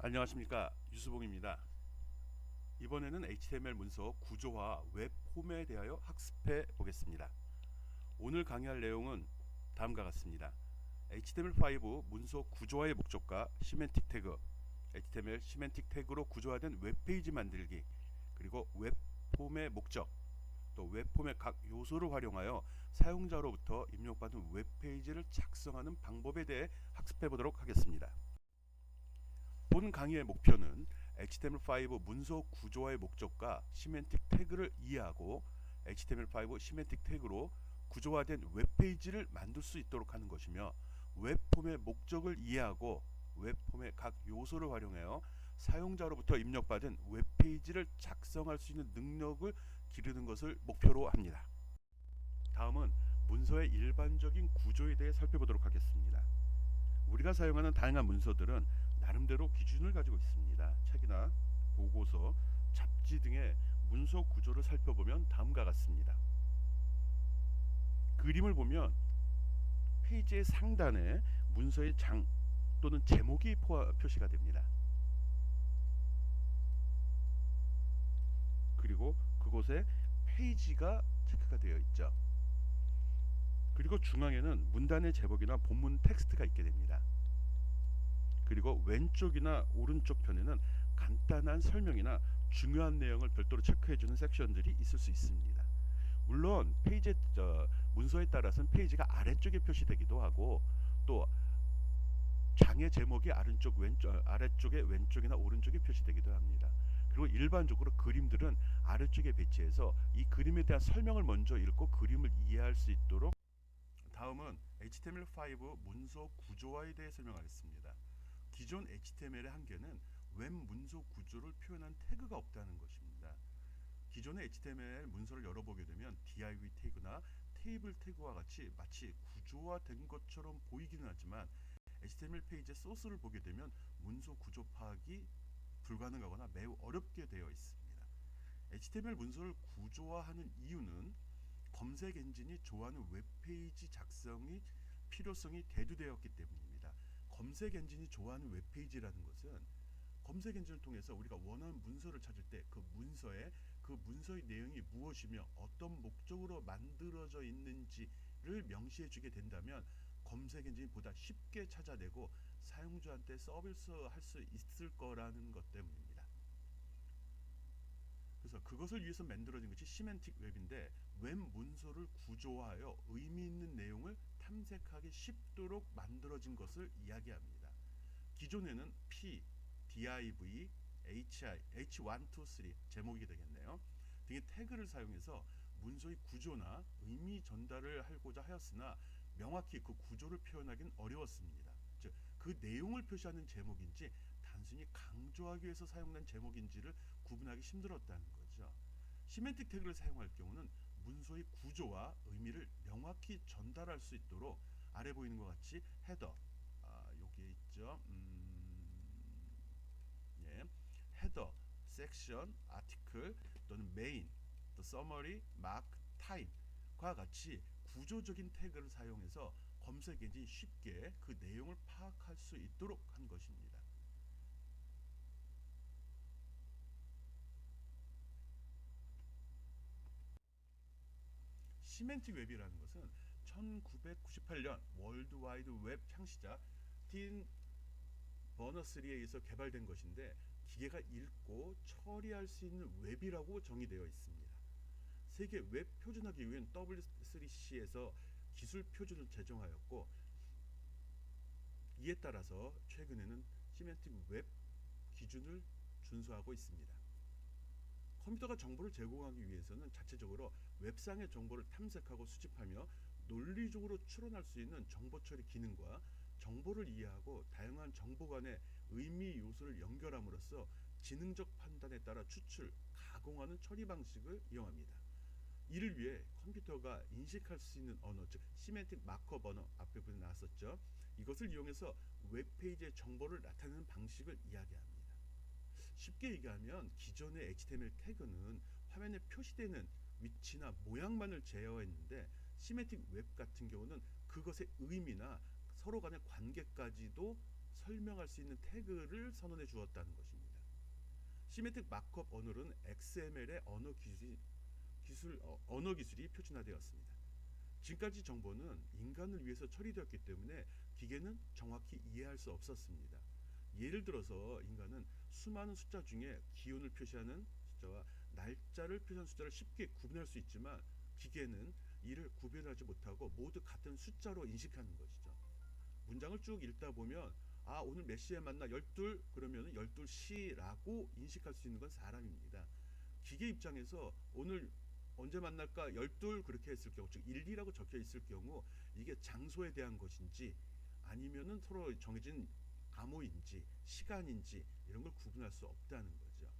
안녕하십니까, 유수봉입니다. 이번에는 HTML 문서 구조화 웹 폼에 대하여 학습해 보겠습니다. 오늘 강의할 내용은 다음과 같습니다. HTML5 문서 구조화의 목적과 시멘틱 태그, HTML 시멘틱 태그로 구조화된 웹페이지 만들기, 그리고 웹 폼의 목적, 또 웹폼의 각 요소를 활용하여 사용자로부터 입력받은 웹페이지를 작성하는 방법에 대해 학습해 보도록 하겠습니다. 본 강의의 목표는 HTML5 문서 구조화의 목적과 시멘틱 태그를 이해하고 HTML5 시멘틱 태그로 구조화된 웹페이지를 만들 수 있도록 하는 것이며, 웹폼의 목적을 이해하고 웹폼의 각 요소를 활용하여 사용자로부터 입력받은 웹페이지를 작성할 수 있는 능력을 기르는 것을 목표로 합니다. 다음은 문서의 일반적인 구조에 대해 살펴보도록 하겠습니다. 우리가 사용하는 다양한 문서들은 나름대로 기준을 가지고 있습니다. 책이나 보고서, 잡지 등의 문서 구조를 살펴보면 다음과 같습니다. 그림을 보면 페이지의 상단에 문서의 장 또는 제목이 표시가 됩니다. 그리고 그곳에 페이지가 체크가 되어 있죠. 그리고 중앙에는 문단의 제목이나 본문 텍스트가 있게 됩니다. 그리고 왼쪽이나 오른쪽 편에는 간단한 설명이나 중요한 내용을 별도로 체크해주는 섹션들이 있을 수 있습니다. 물론 페이지 문서에 따라서는 페이지가 아래쪽에 표시되기도 하고, 또 장의 제목이 아래쪽에 왼쪽이나 오른쪽에 표시되기도 합니다. 그리고 일반적으로 그림들은 아래쪽에 배치해서 이 그림에 대한 설명을 먼저 읽고 그림을 이해할 수 있도록. 다음은 HTML5 문서 구조화에 대해 설명하겠습니다. 기존 HTML의 한계는 웹 문서 구조를 표현한 태그가 없다는 것입니다. 기존의 HTML 문서를 열어보게 되면 div 태그나 테이블 태그와 같이 마치 구조화된 것처럼 보이기는 하지만, HTML 페이지의 소스를 보게 되면 문서 구조 파악이 불가능하거나 매우 어렵게 되어 있습니다. HTML 문서를 구조화하는 이유는 검색 엔진이 좋아하는 웹페이지 작성이 필요성이 대두되었기 때문입니다. 검색 엔진이 좋아하는 웹페이지라는 것은 검색 엔진을 통해서 우리가 원하는 문서를 찾을 때 그 문서의 내용이 무엇이며 어떤 목적으로 만들어져 있는지를 명시해 주게 된다면 검색 엔진이 보다 쉽게 찾아내고 사용자한테 서비스할 수 있을 거라는 것 때문입니다. 그래서 그것을 위해서 만들어진 것이 시멘틱 웹인데, 웹 문서를 구조화하여 의미 있는 내용을 탐색하기 쉽도록 만들어진 것을 이야기합니다. 기존에는 P, div, hi, h1, 2, 3 제목이 되겠네요. 등의 태그를 사용해서 문서의 구조나 의미 전달을 하고자 하였으나 명확히 그 구조를 표현하기는 어려웠습니다. 즉, 그 내용을 표시하는 제목인지 단순히 강조하기 위해서 사용된 제목인지를 구분하기 힘들었다는 거죠. 시멘틱 태그를 사용할 경우는 문서의 구조와 의미를 명확히 전달할 수 있도록 아래 보이는 것 같이 헤더, 여기에 있죠. 예, 헤더, 섹션, 아티클 또는 메인, 또 서머리, 마크, 타임과 같이 구조적인 태그를 사용해서 검색 엔진이 쉽게 그 내용을 파악할 수 있도록 한 것입니다. 시멘틱 웹이라는 것은 1998년 월드와이드 웹 창시자 틴 버너스리에 의해서 개발된 것인데, 기계가 읽고 처리할 수 있는 웹이라고 정의되어 있습니다. 세계 웹 표준화 기구인 W3C에서 기술 표준을 제정하였고, 이에 따라서 최근에는 시멘틱 웹 기준을 준수하고 있습니다. 컴퓨터가 정보를 제공하기 위해서는 자체적으로 웹상의 정보를 탐색하고 수집하며 논리적으로 추론할 수 있는 정보 처리 기능과 정보를 이해하고 다양한 정보 간의 의미 요소를 연결함으로써 지능적 판단에 따라 추출, 가공하는 처리 방식을 이용합니다. 이를 위해 컴퓨터가 인식할 수 있는 언어, 즉 시멘틱 마크업 언어, 앞에 보면 나왔었죠. 이것을 이용해서 웹페이지의 정보를 나타내는 방식을 이야기합니다. 쉽게 얘기하면 기존의 HTML 태그는 화면에 표시되는 위치나 모양만을 제어했는데, 시멘틱 웹 같은 경우는 그것의 의미나 서로 간의 관계까지도 설명할 수 있는 태그를 선언해 주었다는 것입니다. 시메틱 마크업 언어는 XML의 언어 기술이 표준화되었습니다. 지금까지 정보는 인간을 위해서 처리되었기 때문에 기계는 정확히 이해할 수 없었습니다. 예를 들어서 인간은 수많은 숫자 중에 기온을 표시하는 숫자와 날짜를 표시하는 숫자를 쉽게 구분할 수 있지만 기계는 이를 구별하지 못하고 모두 같은 숫자로 인식하는 것이죠. 문장을 쭉 읽다 보면 오늘 몇 시에 만나 12 그러면 12시라고 인식할 수 있는 건 사람입니다. 기계 입장에서 오늘 언제 만날까 12 그렇게 했을 경우 즉 12라고 적혀 있을 경우 이게 장소에 대한 것인지 아니면은 서로 정해진 암호인지 시간인지 이런 걸 구분할 수 없다는 거죠.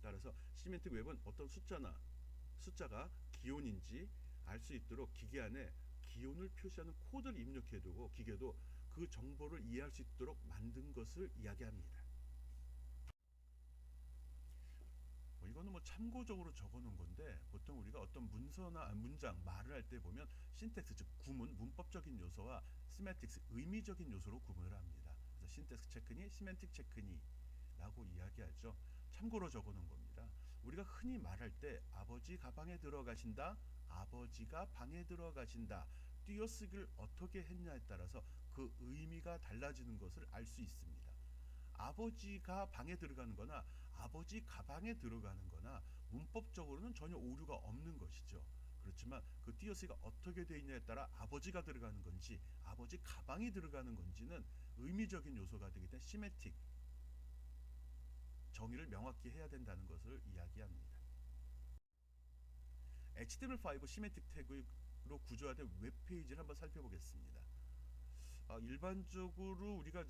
따라서 시멘틱 웹은 어떤 숫자가 기온인지 알 수 있도록 기계 안에 기온을 표시하는 코드를 입력해두고 기계도 그 정보를 이해할 수 있도록 만든 것을 이야기합니다. 이거는 참고적으로 적어놓은 건데 보통 우리가 어떤 문서나 문장 말을 할 때 보면 신텍스 즉 구문 문법적인 요소와 시멘틱스 의미적인 요소로 구분을 합니다. 그래서 신텍스 체크니 시멘틱 체크니라고 이야기하죠. 참고로 적어놓은 겁니다. 우리가 흔히 말할 때 아버지 가방에 들어가신다, 아버지가 방에 들어가신다 띄어쓰기를 어떻게 했냐에 따라서 그 의미가 달라지는 것을 알 수 있습니다. 아버지가 방에 들어가는 거나 아버지 가방에 들어가는 거나 문법적으로는 전혀 오류가 없는 것이죠. 그렇지만 그 띄어쓰기가 어떻게 되어 있냐에 따라 아버지가 들어가는 건지 아버지 가방이 들어가는 건지는 의미적인 요소가 되기 때문에 시메틱 정의를 명확히 해야 된다는 것을 이야기합니다. HTML5 시메틱 태그로 구조화된 웹페이지를 한번 살펴보겠습니다. 일반적으로 우리가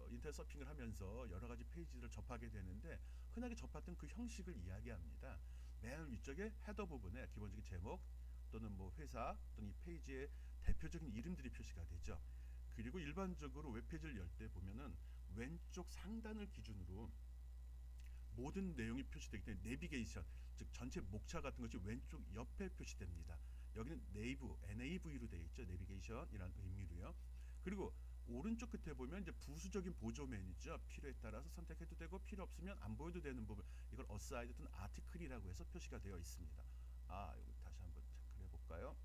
인터넷 서핑을 하면서 여러 가지 페이지를 접하게 되는데 흔하게 접했던 그 형식을 이야기합니다. 맨 위쪽에 헤더 부분에 기본적인 제목 또는 회사 또는 이 페이지의 대표적인 이름들이 표시가 되죠. 그리고 일반적으로 웹페이지를 열 때 보면은 왼쪽 상단을 기준으로 모든 내용이 표시되기 때문에 내비게이션 즉 전체 목차 같은 것이 왼쪽 옆에 표시됩니다. 여기는 NAV로 되어 있죠. 내비게이션이라는 의미로요. 그리고 오른쪽 끝에 보면 이제 부수적인 보조 메뉴죠. 필요에 따라서 선택해도 되고 필요 없으면 안 보여도 되는 부분 이걸 어사이드 또는 아티클이라고 해서 표시가 되어 있습니다. 여기 다시 한번 체크를 해볼까요?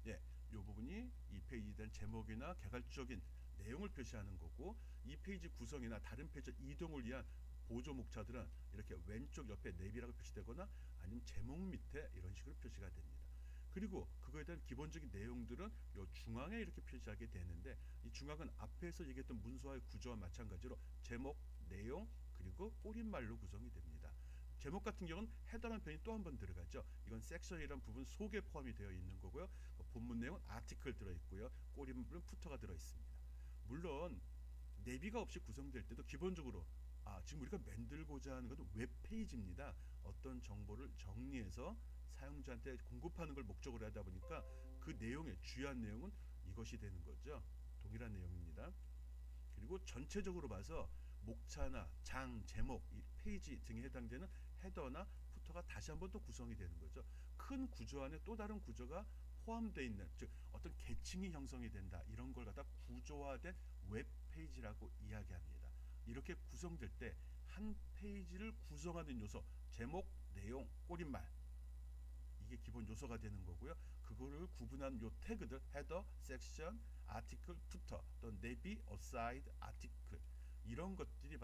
예, 이 부분이 이 페이지에 대한 제목이나 개괄적인 내용을 표시하는 거고 이 페이지 구성이나 다른 페이지 이동을 위한 보조 목차들은 이렇게 왼쪽 옆에 내비라고 표시되거나 아니면 제목 밑에 이런 식으로 표시가 됩니다. 그리고 그거에 대한 기본적인 내용들은 이 중앙에 이렇게 표시하게 되는데 이 중앙은 앞에서 얘기했던 문서와의 구조와 마찬가지로 제목, 내용 그리고 꼬릿말로 구성이 됩니다. 제목 같은 경우는 헤더라는 표현이 또 한 번 들어가죠. 이건 섹션이라는 부분 속에 포함이 되어 있는 거고요. 본문 내용은 아티클 들어있고요. 꼬릿말은 푸터가 들어있습니다. 물론 내비가 없이 구성될 때도 기본적으로 지금 우리가 만들고자 하는 것은 웹페이지입니다. 어떤 정보를 정리해서 사용자한테 공급하는 걸 목적으로 하다 보니까 그 내용의 주요한 내용은 이것이 되는 거죠. 동일한 내용입니다. 그리고 전체적으로 봐서 목차나 장, 제목, 이 페이지 등에 해당되는 헤더나 푸터가 다시 한번 또 구성이 되는 거죠. 큰 구조 안에 또 다른 구조가 포함되어 있는 즉 어떤 계층이 형성이 된다 이런 걸 갖다 구조화된 웹페이지라고 이야기합니다. 이렇게 구성될 때 한 페이지를 구성하는 요소 제목, 내용, 꼬릿말 이게 기본 요소가 되는 거고요. 그거를 구분한 요 태그들 헤더, 섹션, 아티클, 푸터 또 내비, 어사이드, 아티클 이런 것들이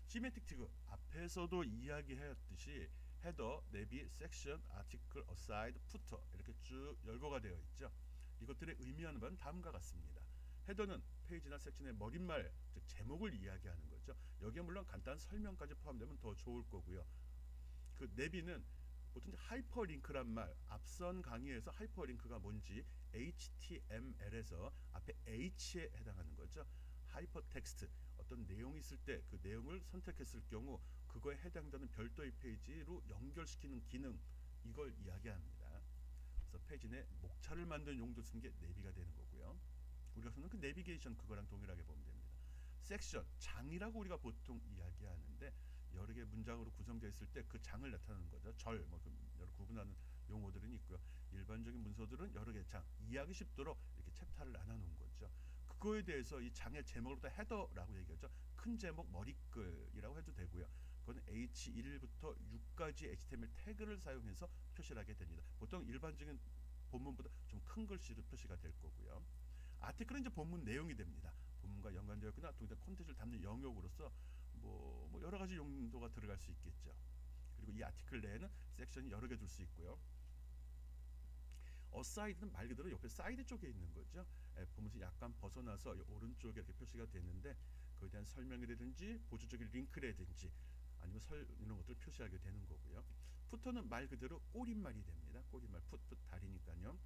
시메틱 태그 앞에서도 이야기했듯이 헤더, 내비, 섹션, 아티클, 어사이드, 푸터 이렇게 쭉 열거가 되어 있죠. 이것들의 의미하는 바는 다음과 같습니다. 헤더는 페이지나 섹션의 머릿말, 즉 제목을 이야기하는 거죠. 여기에 물론 간단한 설명까지 포함되면 더 좋을 거고요. 그 내비는 보통 하이퍼링크란 말, 앞선 강의에서 하이퍼링크가 뭔지 HTML에서 앞에 H에 해당하는 거죠. 하이퍼텍스트, 어떤 내용이 있을 때 그 내용을 선택했을 경우 그거에 해당되는 별도의 페이지로 연결시키는 기능, 이걸 이야기합니다. 그래서 페이지 내 목차를 만드는 용도로 쓰는 게 내비가 되는 거고요. 우리가 쓰는 그 내비게이션 그거랑 동일하게 보면 됩니다. 섹션, 장이라고 우리가 보통 이야기하는데 여러 개의 문장으로 구성되어 있을 때 그 장을 나타내는 거죠. 절, 여러 구분하는 용어들은 있고요. 일반적인 문서들은 여러 개의 장, 이해하기 쉽도록 이렇게 챕터를 나눠 놓은 거죠. 그거에 대해서 이 장의 제목을 헤더라고 얘기하죠. 큰 제목 머리글이라고 해도 되고요. 그건 H1부터 6까지 HTML 태그를 사용해서 표시를 하게 됩니다. 보통 일반적인 본문보다 좀 큰 글씨로 표시가 될 거고요. 아티클은 이제 본문 내용이 됩니다. 본문과 연관되었거나 동일한 콘텐츠를 담는 영역으로서 뭐 여러 가지 용도가 들어갈 수 있겠죠. 그리고 이 아티클 내에는 섹션이 여러 개 둘 수 있고요. 어사이드는 말 그대로 옆에 사이드 쪽에 있는 거죠. 보면서 약간 벗어나서 오른쪽에 이렇게 표시가 되는데 그에 대한 설명이라든지 보조적인 링크라든지 아니면 이런 것들을 표시하게 되는 거고요. 푸터는 말 그대로 꼬릿말이 됩니다. 꼬릿말, 풋 다리니까요.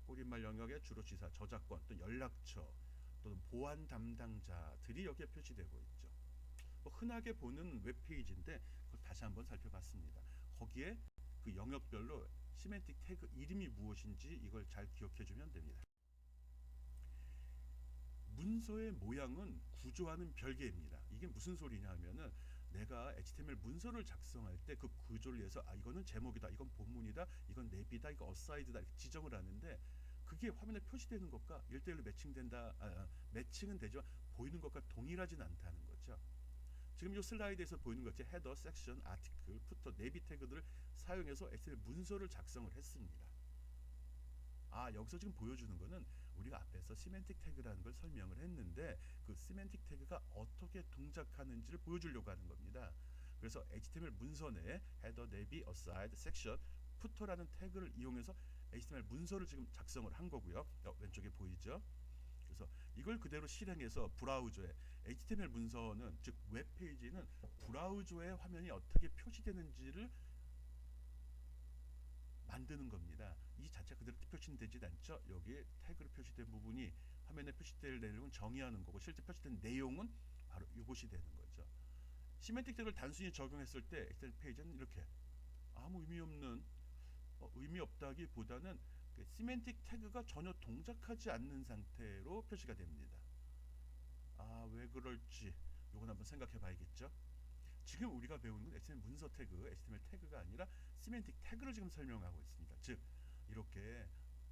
꼬릿말 영역에 주로 지사, 저작권, 또 연락처, 또는 보안 담당자들이 여기에 표시되고 있죠. 뭐 흔하게 보는 웹페이지인데 그걸 다시 한번 살펴봤습니다. 거기에 그 영역별로 시멘틱 태그 이름이 무엇인지 이걸 잘 기억해주면 됩니다. 문서의 모양은 구조와는 별개입니다. 이게 무슨 소리냐 하면은 내가 HTML 문서를 작성할 때 그 구조를 위해서 이거는 제목이다, 이건 본문이다, 이건 내비다, 이거 어사이드다 이렇게 지정을 하는데 그게 화면에 표시되는 것과 1대1로 매칭은 되지만 보이는 것과 동일하진 않다는 거죠. 지금 이 슬라이드에서 보이는 것처럼 헤더, 섹션, 아티클, 푸터, 내비 태그들을 사용해서 HTML 문서를 작성을 했습니다. 여기서 지금 보여주는 거는 우리가 앞에서 시멘틱 태그라는 걸 설명을 했는데 그 시멘틱 태그가 어떻게 동작하는지를 보여주려고 하는 겁니다. 그래서 HTML 문서 내에 헤더, 내비, 어사이드, 섹션, 푸터라는 태그를 이용해서 HTML 문서를 지금 작성을 한 거고요. 왼쪽에 보이죠? 그래서 이걸 그대로 실행해서 브라우저에 HTML 문서는 즉 웹페이지는 브라우저의 화면이 어떻게 표시되는지를 만드는 겁니다. 이 자체 그대로 표시는 되지 않죠. 여기 태그로 표시된 부분이 화면에 표시될 내용은 정의하는 거고 실제 표시된 내용은 바로 이것이 되는 거죠. 시멘틱 태그를 단순히 적용했을 때 HTML 페이지는 이렇게 아무 의미 없는 의미 없다기보다는 그 시멘틱 태그가 전혀 동작하지 않는 상태로 표시가 됩니다. 왜 그럴지 이건 한번 생각해 봐야겠죠. 지금 우리가 배우는 건 HTML 문서 태그, HTML 태그가 아니라 시멘틱 태그를 지금 설명하고 있습니다. 즉 이렇게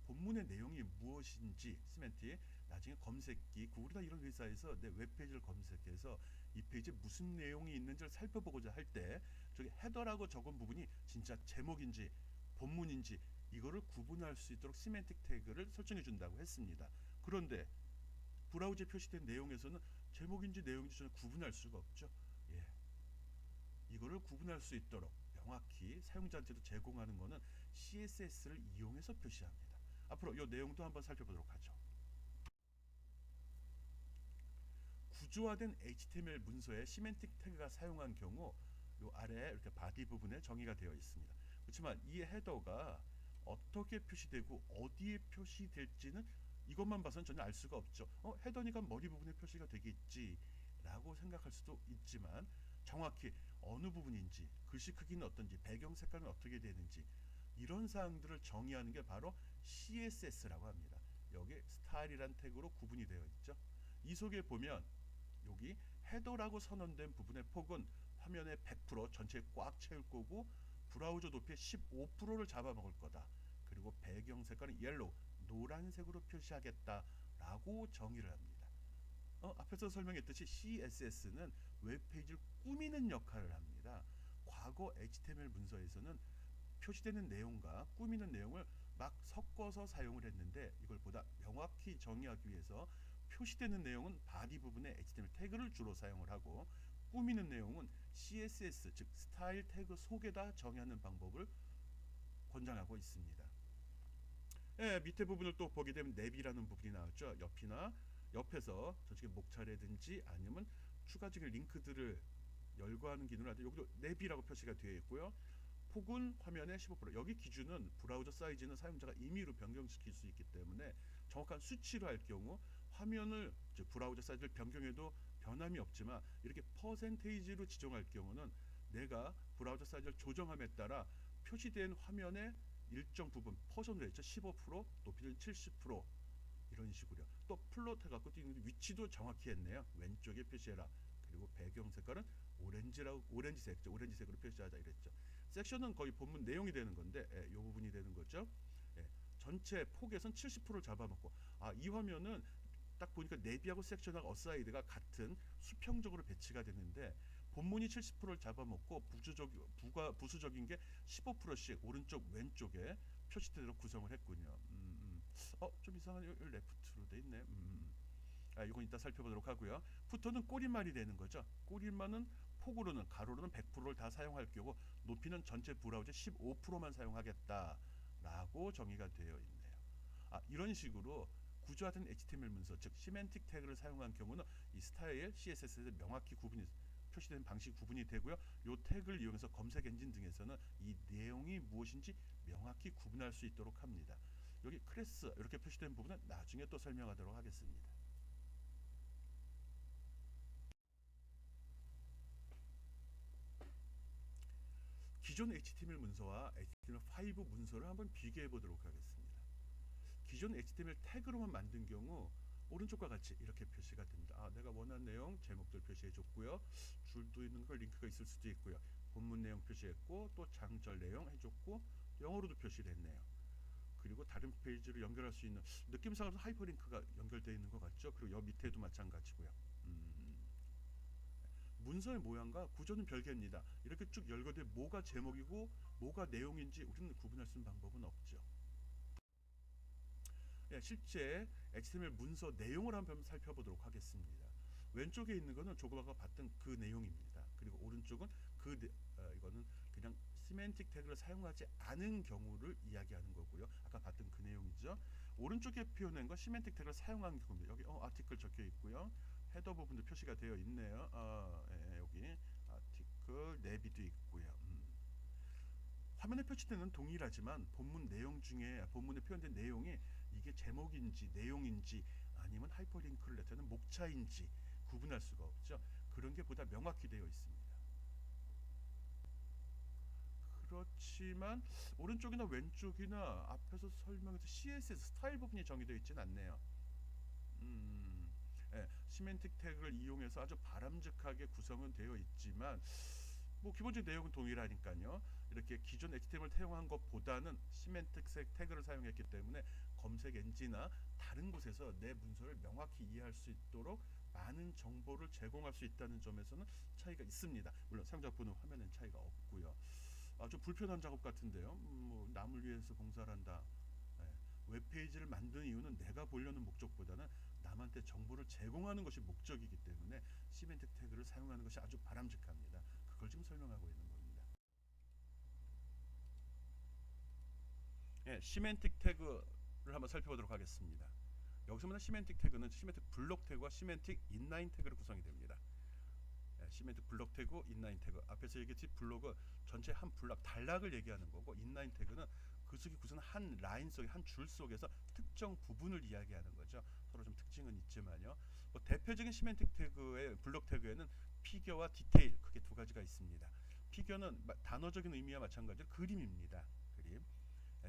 본문의 내용이 무엇인지 시멘틱 나중에 검색기 구글이나 이런 회사에서 내 웹페이지를 검색해서 이 페이지에 무슨 내용이 있는지를 살펴보고자 할 때 저기 헤더라고 적은 부분이 진짜 제목인지 본문인지 이거를 구분할 수 있도록 시멘틱 태그를 설정해 준다고 했습니다. 그런데 브라우저에 표시된 내용에서는 제목인지 내용인지 전혀 구분할 수가 없죠. 예. 이거를 구분할 수 있도록 명확히 사용자한테도 제공하는 것은 CSS를 이용해서 표시합니다. 앞으로 이 내용도 한번 살펴보도록 하죠. 구조화된 HTML 문서에 시멘틱 태그가 사용한 경우 이 아래 이렇게 바디 부분에 정의가 되어 있습니다. 그렇지만 이 헤더가 어떻게 표시되고 어디에 표시될지는 이것만 봐서는 전혀 알 수가 없죠. 헤더니까 머리 부분에 표시가 되겠지라고 생각할 수도 있지만 정확히 어느 부분인지, 글씨 크기는 어떤지, 배경 색깔은 어떻게 되는지 이런 사항들을 정의하는 게 바로 CSS라고 합니다. 여기 스타일이란 태그로 구분이 되어 있죠. 이 속에 보면 여기 헤더라고 선언된 부분의 폭은 화면의 100% 전체에 꽉 채울 거고 브라우저 높이의 15%를 잡아먹을 거다. 그리고 배경 색깔은 옐로우, 노란색으로 표시하겠다라고 정의를 합니다. 앞에서 설명했듯이 CSS는 웹페이지를 꾸미는 역할을 합니다. 과거 HTML 문서에서는 표시되는 내용과 꾸미는 내용을 막 섞어서 사용을 했는데 이걸 보다 명확히 정의하기 위해서 표시되는 내용은 바디 부분에 HTML 태그를 주로 사용을 하고 꾸미는 내용은 CSS 즉 스타일 태그 속에다 정의하는 방법을 권장하고 있습니다. 밑에 부분을 또 보게 되면 내비라는 부분이 나왔죠. 옆에서 저쪽에 목차라든지 아니면 추가적인 링크들을 열거하는 기능을 하는데 여기도 내비라고 표시가 되어 있고요. 폭은 화면의 15%. 여기 기준은 브라우저 사이즈는 사용자가 임의로 변경시킬 수 있기 때문에 정확한 수치로 할 경우 화면을 즉 브라우저 사이즈를 변경해도 변함이 없지만 이렇게 퍼센테이지로 지정할 경우는 내가 브라우저 사이즈를 조정함에 따라 표시된 화면의 일정 부분 퍼션으로 했죠. 15%, 높이는 70% 이런 식으로 또 플롯 해갖고 있는데 위치도 정확히 했네요. 왼쪽에 표시해라. 그리고 배경 색깔은 오렌지색으로 표시하자 이랬죠. 섹션은 거의 본문 내용이 되는 건데 이 부분이 되는 거죠. 전체 폭에선 70%를 잡아먹고 이 화면은 딱 보니까 내비하고 섹션하고 어사이드가 같은 수평적으로 배치가 됐는데 본문이 70%를 잡아먹고 부수적인 게 15%씩 오른쪽 왼쪽에 표시대로 구성을 했군요. 좀 이상한 레프트로 돼 있네. 이건 이따 살펴보도록 하고요. 푸터는 꼬리말이 되는 거죠. 꼬리말은 폭으로는 가로로는 100%를 다 사용할 경우 높이는 전체 브라우저 15%만 사용하겠다라고 정의가 되어 있네요. 이런 식으로 구조화된 HTML 문서, 즉 시멘틱 태그를 사용한 경우는 이 스타일 CSS에 명확히 구분이 표시된 방식 구분이 되고요. 이 태그를 이용해서 검색 엔진 등에서는 이 내용이 무엇인지 명확히 구분할 수 있도록 합니다. 여기 클래스 이렇게 표시된 부분은 나중에 또 설명하도록 하겠습니다. 기존 HTML 문서와 HTML5 문서를 한번 비교해 보도록 하겠습니다. 기존 HTML 태그로만 만든 경우 오른쪽과 같이 이렇게 표시가 됩니다. 내가 원하는 내용 제목들 표시해 줬고요. 줄도 있는 거 링크가 있을 수도 있고요. 본문 내용 표시했고 또 장절 내용 해줬고 영어로도 표시를 했네요. 그리고 다른 페이지로 연결할 수 있는 느낌상으로 하이퍼링크가 연결되어 있는 것 같죠. 그리고 여 밑에도 마찬가지고요. 문서의 모양과 구조는 별개입니다. 이렇게 쭉 열거돼 뭐가 제목이고 뭐가 내용인지 우리는 구분할 수 있는 방법은 없죠. 실제 HTML 문서 내용을 한번 살펴보도록 하겠습니다. 왼쪽에 있는 거는 조금 아까 봤던 그 내용입니다. 그리고 오른쪽은 이거는 그냥 시멘틱 태그를 사용하지 않은 경우를 이야기하는 거고요. 아까 봤던 그 내용이죠. 오른쪽에 표현한 건 시멘틱 태그를 사용한 경우입니다. 여기 아티클 적혀 있고요. 헤더 부분도 표시가 되어 있네요. 여기 아티클 내비도 있고요. 화면에 표시되는 동일하지만 본문 내용 중에 본문에 표현된 내용이 이게 제목인지 내용인지 아니면 하이퍼링크를 나타내는 목차인지 구분할 수가 없죠. 그런 게 보다 명확히 되어 있습니다. 그렇지만 오른쪽이나 왼쪽이나 앞에서 설명해서 CSS 스타일 부분이 정의되어 있지는 않네요. 시멘틱 태그를 이용해서 아주 바람직하게 구성은 되어 있지만 기본적인 내용은 동일하니까요. 이렇게 기존 HTML 사용한 것보다는 시멘틱 태그를 사용했기 때문에 검색 엔진이나 다른 곳에서 내 문서를 명확히 이해할 수 있도록 많은 정보를 제공할 수 있다는 점에서는 차이가 있습니다. 물론 사용자분은 화면엔 차이가 없고요. 좀 불편한 작업 같은데요. 남을 위해서 봉사를 한다. 웹페이지를 만드는 이유는 내가 보려는 목적보다는 남한테 정보를 제공하는 것이 목적이기 때문에 시멘틱 태그를 사용하는 것이 아주 바람직합니다. 그걸 지금 설명하고 있는 겁니다. 시멘틱 태그를 한번 살펴보도록 하겠습니다. 여기서 보는 시멘틱 태그는 시멘틱 블록 태그와 시멘틱 인라인 태그로 구성이 됩니다. 시멘틱 블록 태그, 인라인 태그. 앞에서 얘기했지 블록은 전체 한 블록 단락을 얘기하는 거고 인라인 태그는 그 속에 구성한 한 라인 속에 한 줄 속에서 특정 부분을 이야기하는 거죠. 서로 좀 특징은 있지만요. 대표적인 시멘틱 태그의 블록 태그에는 피겨와 디테일 크게 두 가지가 있습니다. 피겨는 단어적인 의미와 마찬가지로 그림입니다. 그림.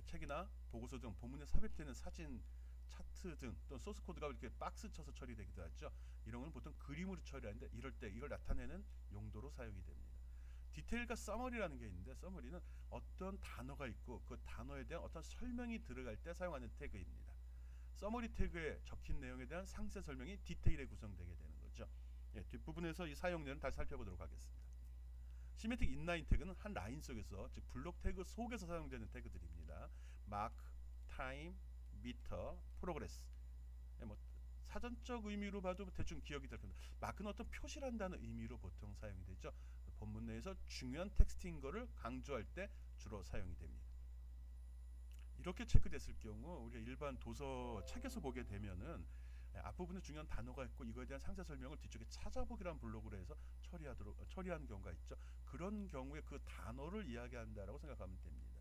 책이나 보고서 등 본문에 삽입되는 사진, 차트 등 또는 소스 코드가 이렇게 박스 쳐서 처리되기도 하죠. 이런 건 보통 그림으로 처리하는데 이럴 때 이걸 나타내는 용도로 사용이 됩니다. 디테일과 서머리라는 게 있는데 서머리는 어떤 단어가 있고 그 단어에 대한 어떤 설명이 들어갈 때 사용하는 태그입니다. 서머리 태그에 적힌 내용에 대한 상세 설명이 디테일에 구성되게 되는 거죠. 뒷부분에서 이 사용량을 다시 살펴보도록 하겠습니다. 시메틱 인라인 태그는 한 라인 속에서 즉 블록 태그 속에서 사용되는 태그들입니다. 마크, 타임, 미터, 프로그레스. 사전적 의미로 봐도 대충 기억이 될 겁니다. 마크는 어떤 표시를 한다는 의미로 보통 사용이 되죠. 본문 내에서 중요한 텍스트인 거를 강조할 때 주로 사용이 됩니다. 이렇게 체크됐을 경우 우리가 일반 도서 책에서 보게 되면은 앞부분에 중요한 단어가 있고 이거에 대한 상세 설명을 뒤쪽에 찾아보기라는 블록으로 해서 처리하는 경우가 있죠. 그런 경우에 그 단어를 이야기한다라고 생각하면 됩니다.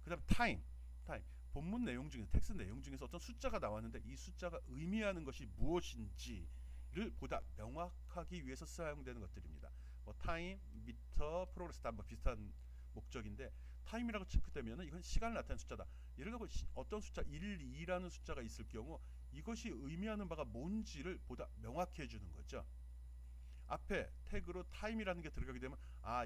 그다음 타임. 본문 내용 중에서 텍스트 내용 중에서 어떤 숫자가 나왔는데 이 숫자가 의미하는 것이 무엇인지를 보다 명확하기 위해서 사용되는 것들입니다. 타임, 미터, 프로그레스 다 비슷한 목적인데 타임이라고 체크되면 이건 시간을 나타내는 숫자다. 예를 들어 어떤 숫자 1, 2라는 숫자가 있을 경우 이것이 의미하는 바가 뭔지를 보다 명확히 해주는 거죠. 앞에 태그로 타임이라는 게 들어가게 되면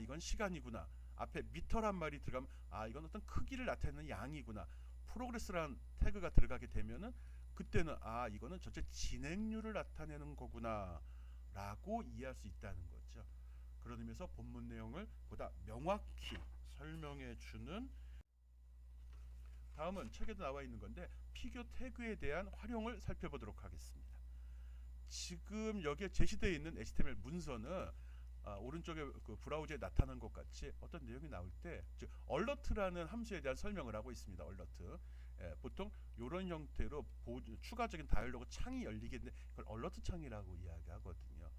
이건 시간이구나. 앞에 미터란 말이 들어가면 이건 어떤 크기를 나타내는 양이구나. 프로그레스라는 태그가 들어가게 되면은 그때는 아 이거는 전체 진행률을 나타내는 거구나 라고 이해할 수 있다는 거죠. 그런 의미에서 본문 내용을 보다 명확히 설명해 주는, 다음은 책에도 나와 있는 건데 피규어 태그에 대한 활용을 살펴보도록 하겠습니다. 지금 여기에 제시되어 있는 HTML 문서는 오른쪽에 그 브라우저에 나타난 것 같이 어떤 내용이 나올 때, 즉 얼러트라는 함수에 대한 설명을 하고 있습니다. 얼러트. 보통 이런 형태로 추가적인 다이얼로그 창이 열리겠는데 그걸 얼러트 창이라고 이야기하거든요.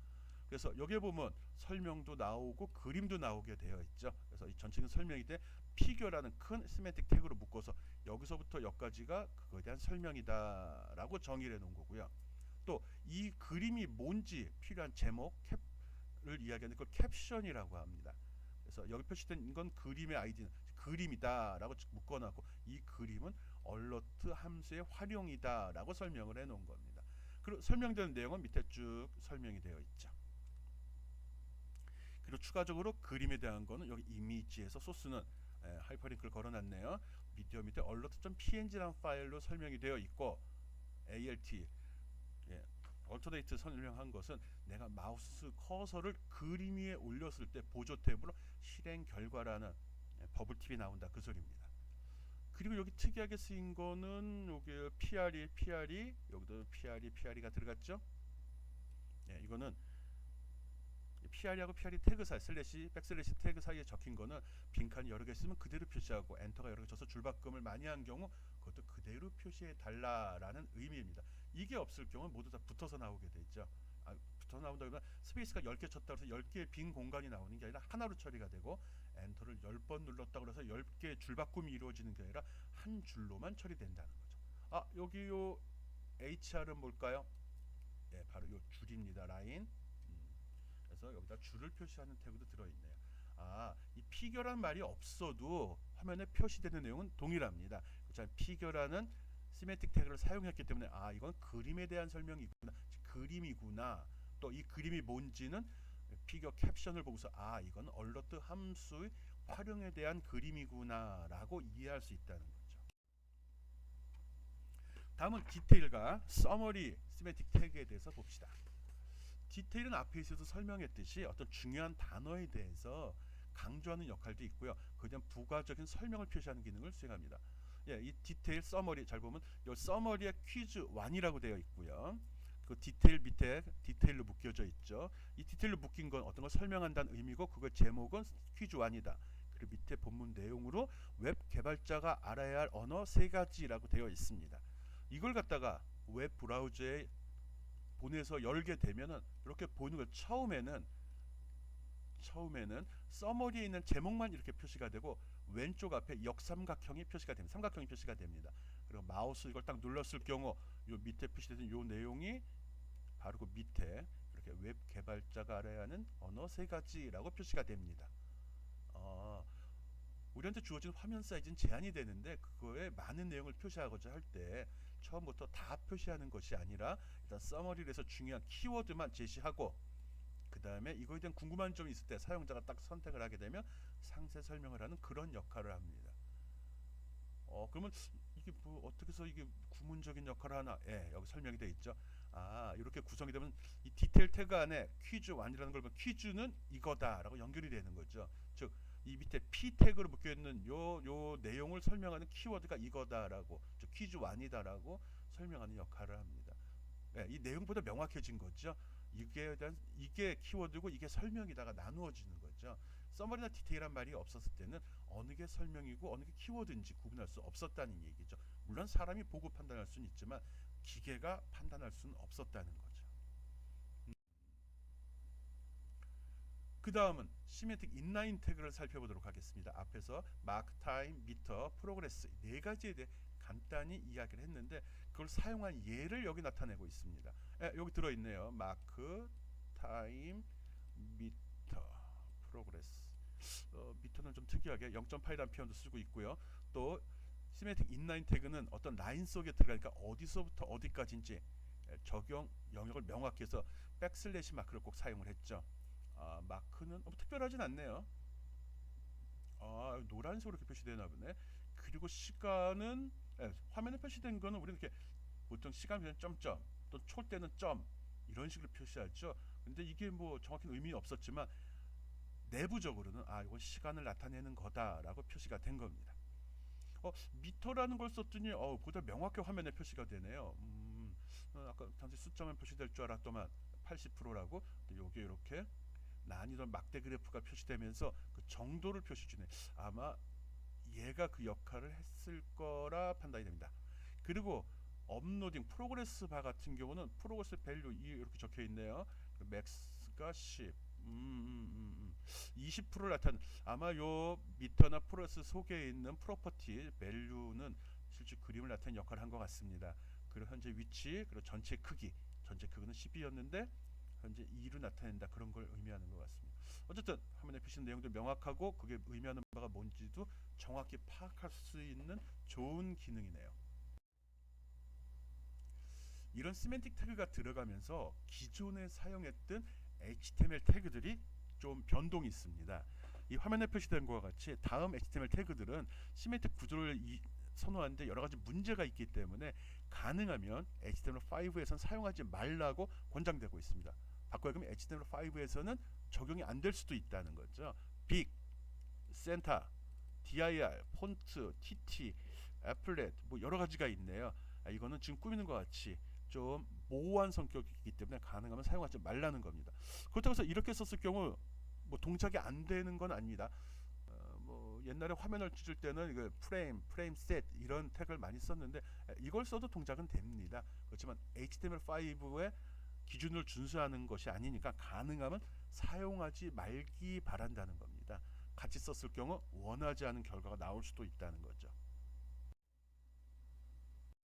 그래서 여기에 보면 설명도 나오고 그림도 나오게 되어 있죠. 그래서 이 전체적인 설명이 때 피규어라는 큰 시메틱 태그로 묶어서 여기서부터 여기까지가 그거에 대한 설명이다라고 정의를 해놓은 거고요. 또 이 그림이 뭔지 필요한 제목, 캡을 이야기하는 걸 캡션이라고 합니다. 그래서 여기 표시된 건 그림의 아이디는 그림이다라고 묶어놨고 이 그림은 얼러트 함수의 활용이다라고 설명을 해놓은 겁니다. 그리고 설명되는 내용은 밑에 쭉 설명이 되어 있죠. 그리고 추가적으로 그림에 대한 거는 여기 이미지에서 소스는 하이퍼링크를 걸어놨네요. 미디어 밑에 alert.png라는 파일로 설명이 되어 있고 alt 얼터네이트 설명한 것은 내가 마우스 커서를 그림 위에 올렸을 때 보조 탭으로 실행 결과라는 버블팁이 나온다 그 소리입니다. 그리고 여기 특이하게 쓰인 거는 여기 PRE 여기도 PRE가 들어갔죠. 이거는 PR하고 PRE 태그 사이 슬래시 백슬래시 태그 사이에 적힌 거는 빈칸이 여러 개 있으면 그대로 표시하고 엔터가 여러 개 쳐서 줄바꿈을 많이 한 경우 그것도 그대로 표시해 달라라는 의미입니다. 이게 없을 경우는 모두 다 붙어서 나오게 돼 있죠. 붙어서 나온다기보다 스페이스가 10개 쳤다 그래서 10개의 빈 공간이 나오는 게 아니라 하나로 처리가 되고 엔터를 10번 눌렀다 그래서 10개의 줄바꿈이 이루어지는 게 아니라 한 줄로만 처리된다는 거죠. 여기 요 HR은 뭘까요? 바로 요 줄입니다. 라인. 그래서 여기다 줄을 표시하는 태그도 들어있네요. 이 피규어란 말이 없어도 화면에 표시되는 내용은 동일합니다. 피규어라는 시메틱 태그를 사용했기 때문에 이건 그림에 대한 설명이구나, 그림이구나. 또 이 그림이 뭔지는 피규어 캡션을 보고서 이건 얼러트 함수의 활용에 대한 그림이구나라고 이해할 수 있다는 거죠. 다음은 디테일과 서머리 시메틱 태그에 대해서 봅시다. 디테일은 앞에서도 설명했듯이 어떤 중요한 단어에 대해서 강조하는 역할도 있고요. 그에 대한 부가적인 설명을 표시하는 기능을 수행합니다. 이 디테일 서머리 잘 보면 이 서머리에 퀴즈 1이라고 되어 있고요. 그 디테일 밑에 디테일로 묶여져 있죠. 이 디테일로 묶인 건 어떤 걸 설명한다는 의미고 그거 제목은 퀴즈 1이다. 그리고 밑에 본문 내용으로 웹 개발자가 알아야 할 언어 3가지라고 되어 있습니다. 이걸 갖다가 웹 브라우저에 보내서 열게 되면은 이렇게 보는 걸 처음에는 서머리에 있는 제목만 이렇게 표시가 되고 왼쪽 앞에 역삼각형이 표시가 됩니다. 삼각형이 표시가 됩니다. 그리고 마우스 이걸 딱 눌렀을 경우 요 밑에 표시되는 요 내용이 바로 그 밑에 이렇게 웹 개발자가 알아야 하는 언어 3가지라고 표시가 됩니다. 우리한테 주어진 화면 사이즈는 제한이 되는데 그거에 많은 내용을 표시하고자 할 때 처음부터 다 표시하는 것이 아니라 일단 서머리를 해서 중요한 키워드만 제시하고 그 다음에 이거에 대한 궁금한 점이 있을 때 사용자가 딱 선택을 하게 되면 상세 설명을 하는 그런 역할을 합니다. 그러면 이게 뭐 어떻게 해서 이게 구문적인 역할을 하나? 여기 설명이 되어 있죠. 이렇게 구성이 되면 이 디테일 태그 안에 퀴즈 1이라는 걸 보면 퀴즈는 이거다라고 연결이 되는 거죠. 즉 이 밑에 P 태그로 묶여 있는 요 내용을 설명하는 키워드가 이거다라고, 즉 퀴즈 1이다라고 설명하는 역할을 합니다. 이 내용보다 명확해진 거죠. 이게 키워드고 이게 설명이다가 나누어지는 거죠. 서머리나 디테일한 말이 없었을 때는 어느 게 설명이고 어느 게 키워드인지 구분할 수 없었다는 얘기죠. 물론 사람이 보고 판단할 수는 있지만 기계가 판단할 수는 없었다는 거죠. 그 다음은 시메틱 인라인 태그를 살펴보도록 하겠습니다. 앞에서 마크 타임, 미터, 프로그레스 4가지에 대해 간단히 이야기를 했는데 그걸 사용한 예를 여기 나타내고 있습니다. 여기 들어있네요. 마크 타임, 미터, 프로그레스. 미터는 좀 특이하게 0.8이라는 표현도 쓰고 있고요. 또 시메틱 인라인 태그는 어떤 라인 속에 들어가니까 어디서부터 어디까지인지 적용 영역을 명확히 해서 백슬래시 마크를 꼭 사용을 했죠. 마크는 특별하진 않네요. 노란색으로 이렇게 표시되나 보네. 그리고 시간은 화면에 표시된 거는 우리는 이렇게 보통 시간 표시는 점점 또 초 때는 점 이런 식으로 표시하죠. 근데 이게 뭐 정확히 의미는 없었지만 내부적으로는 아 이건 시간을 나타내는 거다라고 표시가 된 겁니다. 미터라는 걸 썼더니 보다 명확하게 화면에 표시가 되네요. 아까 단지 숫자만 표시될 줄 알았더만 80%라고 여기 이렇게 난이도 막대 그래프가 표시되면서 그 정도를 표시 주네. 아마 얘가 그 역할을 했을 거라 판단이 됩니다. 그리고 업로딩 프로그레스 바 같은 경우는 프로그레스 밸류 이렇게 적혀 있네요. 맥스가 10, 20%를 나타낸 아마 요 미터나 프로그레스 속에 있는 프로퍼티 밸류는 실제 그림을 나타내는 역할을 한 것 같습니다. 그리고 현재 위치 그리고 전체 크기는 10이었는데 현재 2로 나타낸다 그런 걸 의미하는 것 같습니다. 어쨌든 화면에 표시된 내용도 명확하고 그게 의미하는 바가 뭔지도 정확히 파악할 수 있는 좋은 기능이네요. 이런 시멘틱 태그가 들어가면서 기존에 사용했던 HTML 태그들이 좀 변동이 있습니다. 이 화면에 표시된 것과 같이 다음 HTML 태그들은 시멘틱 구조를 선호하는데 여러 가지 문제가 있기 때문에 가능하면 HTML5에서는 사용하지 말라고 권장되고 있습니다. 바꿔 그러면 HTML5에서는 적용이 안 될 수도 있다는 거죠. 빅, 센터, dir, 폰트, tt, 애플렛 뭐 여러 가지가 있네요. 이거는 지금 꾸미는 것 같이 좀 모호한 성격이기 때문에 가능하면 사용하지 말라는 겁니다. 그렇다고 해서 이렇게 썼을 경우 뭐 동작이 안 되는 건 아닙니다. 뭐 옛날에 화면을 찢을 때는 이거 프레임 셋 이런 태그를 많이 썼는데 이걸 써도 동작은 됩니다. 그렇지만 HTML5의 기준을 준수하는 것이 아니니까 가능하면 사용하지 말기 바란다는 겁니다. 같이 썼을 경우 원하지 않은 결과가 나올 수도 있다는 거죠.